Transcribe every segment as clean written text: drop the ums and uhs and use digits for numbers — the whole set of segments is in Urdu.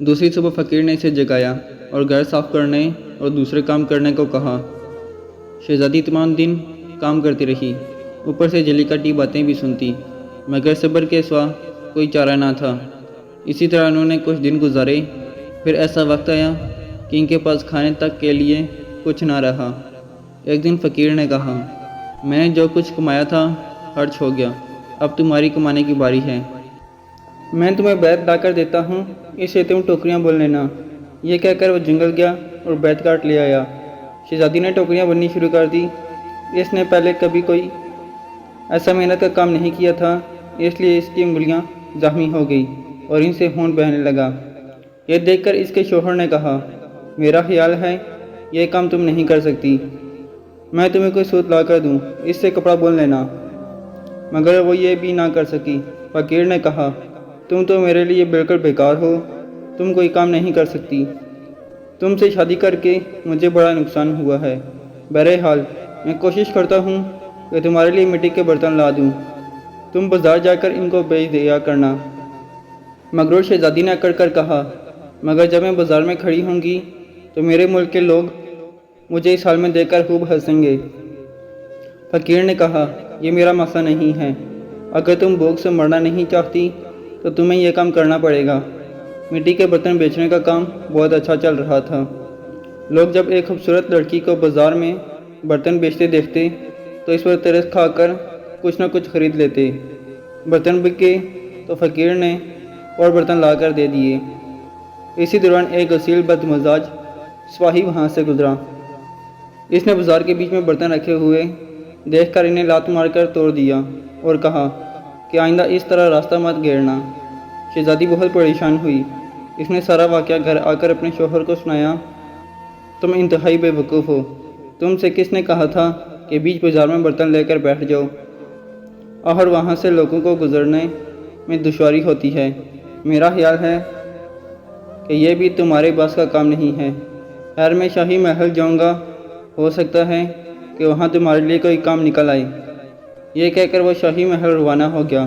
دوسری صبح فقیر نے اسے جگایا اور گھر صاف کرنے اور دوسرے کام کرنے کو کہا۔ شہزادی تمام دن کام کرتی رہی، اوپر سے جلی کٹی باتیں بھی سنتی، مگر صبر کے سوا کوئی چارہ نہ تھا۔ اسی طرح انہوں نے کچھ دن گزارے، پھر ایسا وقت آیا کہ ان کے پاس کھانے تک کے لیے کچھ نہ رہا۔ ایک دن فقیر نے کہا، میں نے جو کچھ کمایا تھا خرچ ہو گیا، اب تمہاری کمانے کی باری ہے۔ میں تمہیں بیت لا کر دیتا ہوں، اسے تم ٹوکریاں بن لینا۔ یہ کہہ کر وہ جنگل گیا اور بیت کاٹ لے آیا۔ شہزادی نے ٹوکریاں بننی شروع کر دی۔ اس نے پہلے کبھی کوئی ایسا محنت کا کام نہیں کیا تھا، اس لیے اس کی انگلیاں زخمی ہو گئی اور ان سے خون بہنے لگا۔ یہ دیکھ کر اس کے شوہر نے کہا، میرا خیال ہے یہ کام تم نہیں کر سکتی، میں تمہیں کوئی سوت لا کر دوں، اس سے کپڑا بن لینا۔ مگر وہ یہ بھی نہ کر سکی۔ فقیر نے کہا، تم تو میرے لیے بالکل بیکار ہو، تم کوئی کام نہیں کر سکتی، تم سے شادی کر کے مجھے بڑا نقصان ہوا ہے۔ بہرحال میں کوشش کرتا ہوں کہ تمہارے لیے مٹی کے برتن لا دوں، تم بازار جا کر ان کو بیچ دیا کرنا۔ مغرور شہزادی نے اکڑ کر کہا، مگر جب میں بازار میں کھڑی ہوں گی تو میرے ملک کے لوگ مجھے اس حال میں دیکھ کر خوب ہنسیں گے۔ فقیر نے کہا، یہ میرا مسئلہ نہیں ہے، اگر تم بھوک سے مرنا نہیں چاہتی تو تمہیں یہ کام کرنا پڑے گا۔ مٹی کے برتن بیچنے کا کام بہت اچھا چل رہا تھا۔ لوگ جب ایک خوبصورت لڑکی کو بازار میں برتن بیچتے دیکھتے تو اس پر ترس کھا کر کچھ نہ کچھ خرید لیتے۔ برتن بکے تو فقیر نے اور برتن لا کر دے دیے۔ اسی دوران ایک اصیل بدمزاج سپاہی وہاں سے گزرا۔ اس نے بازار کے بیچ میں برتن رکھے ہوئے دیکھ کر انہیں لات مار کر توڑ دیا اور کہا کہ آئندہ اس طرح راستہ مت گھیرنا۔ شہزادی بہت پریشان ہوئی۔ اس نے سارا واقعہ گھر آ کر اپنے شوہر کو سنایا۔ تم انتہائی بے وقوف ہو، تم سے کس نے کہا تھا کہ بیچ بازار میں برتن لے کر بیٹھ جاؤ؟ اور وہاں سے لوگوں کو گزرنے میں دشواری ہوتی ہے۔ میرا خیال ہے کہ یہ بھی تمہارے بس کا کام نہیں ہے۔ خیر میں شاہی محل جاؤں گا، ہو سکتا ہے کہ وہاں تمہارے لیے کوئی کام نکل آئے۔ یہ کہہ کر وہ شاہی محل روانہ ہو گیا۔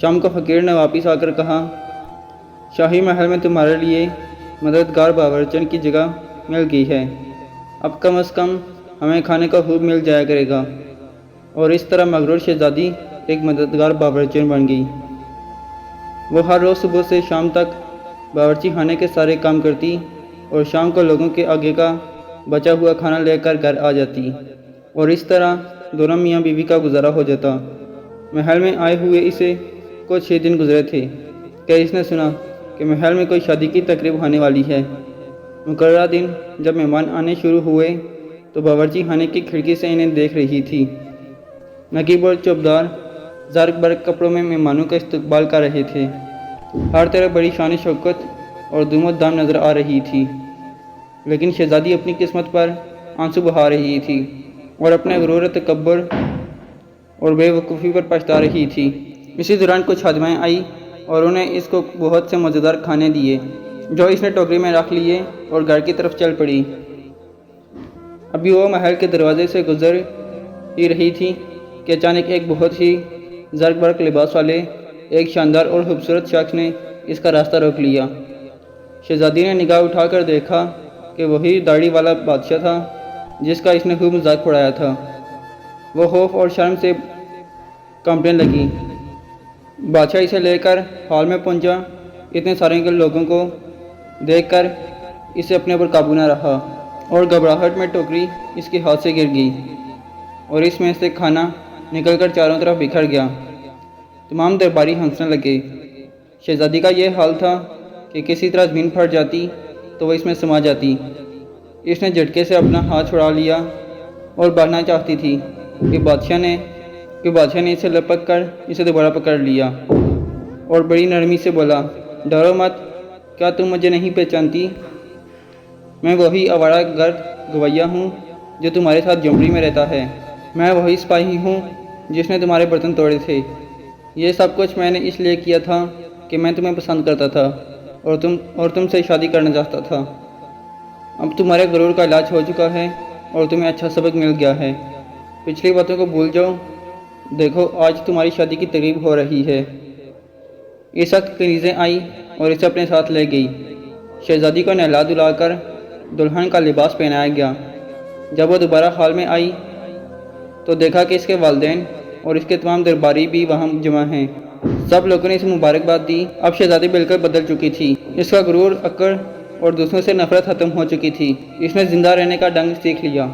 شام کو فقیر نے واپس آ کر کہا، شاہی محل میں تمہارے لیے مددگار باورچن کی جگہ مل گئی ہے، اب کم از کم ہمیں کھانے کا خوب مل جایا کرے گا۔ اور اس طرح مغرور شہزادی ایک مددگار باورچن بن گئی۔ وہ ہر روز صبح سے شام تک باورچی خانے کے سارے کام کرتی اور شام کو لوگوں کے آگے کا بچا ہوا کھانا لے کر گھر آ جاتی، اور اس طرح دونوں میاں بیوی کا گزارا ہو جاتا۔ محل میں آئے ہوئے اسے کچھ ہی دن گزرے تھے کہ اس نے سنا کہ محل میں کوئی شادی کی تقریب ہونے والی ہے۔ مقررہ دن جب مہمان آنے شروع ہوئے تو باورچی خانے کی کھڑکی سے انہیں دیکھ رہی تھی۔ نقیب اور چوبدار زرق برق کپڑوں میں مہمانوں کا استقبال کر رہے تھے۔ ہر طرف بڑی شان شوکت اور دوم و دام نظر آ رہی تھی، لیکن شہزادی اپنی قسمت پر آنسو بہا رہی تھی اور اپنے غرور تکبر اور بے وقوفی پر پچھتا رہی تھی۔ اسی دوران کچھ خادمائیں آئی اور انہیں اس کو بہت سے مزیدار کھانے دیے، جو اس نے ٹوکری میں رکھ لیے اور گھر کی طرف چل پڑی۔ ابھی وہ محل کے دروازے سے گزر ہی رہی تھی کہ اچانک ایک بہت ہی زرق برق لباس والے ایک شاندار اور خوبصورت شخص نے اس کا راستہ روک لیا۔ شہزادی نے نگاہ اٹھا کر دیکھا کہ وہی داڑھی والا بادشاہ تھا جس کا اس نے خوب مذاق اڑایا تھا۔ وہ خوف اور شرم سے کانپنے لگی۔ بادشاہ اسے لے کر ہال میں پہنچا۔ اتنے سارے لوگوں کو دیکھ کر اسے اپنے پر قابو نہ رہا اور گھبراہٹ میں ٹوکری اس کے ہاتھ سے گر گئی اور اس میں سے کھانا نکل کر چاروں طرف بکھر گیا۔ تمام درباری ہنسنے لگے۔ شہزادی کا یہ حال تھا کہ کسی طرح زمین پھٹ جاتی تو وہ اس میں سما جاتی۔ اس نے جھٹکے سے اپنا ہاتھ چھڑا لیا اور بھاگنا چاہتی تھی کہ بادشاہ نے اسے لپک کر اسے دوبارہ پکڑ لیا اور بڑی نرمی سے بولا، ڈرو مت، کیا تم مجھے نہیں پہچانتی؟ میں وہی آوارہ گرد گویا ہوں جو تمہارے ساتھ جھونپڑی میں رہتا ہے۔ میں وہی سپاہی ہوں جس نے تمہارے برتن توڑے تھے۔ یہ سب کچھ میں نے اس لیے کیا تھا کہ میں تمہیں پسند کرتا تھا اور تم سے شادی کرنا چاہتا تھا۔ اب تمہارے غرور کا علاج ہو چکا ہے اور تمہیں اچھا سبق مل گیا ہے۔ پچھلی باتوں کو بھول جاؤ، دیکھو آج تمہاری شادی کی تقریب ہو رہی ہے۔ اس وقت کنیزیں آئی اور اسے اپنے ساتھ لے گئی۔ شہزادی کو نہلا دھلا کر دلہن کا لباس پہنایا گیا۔ جب وہ دوبارہ ہال میں آئی تو دیکھا کہ اس کے والدین اور اس کے تمام درباری بھی وہاں جمع ہیں۔ سب لوگوں نے اسے مبارکباد دی۔ اب شہزادی بالکل بدل چکی تھی۔ اس کا غرور، اکڑ اور دوسروں سے نفرت ختم ہو چکی تھی۔ اس نے زندہ رہنے کا ڈنگ سیکھ لیا۔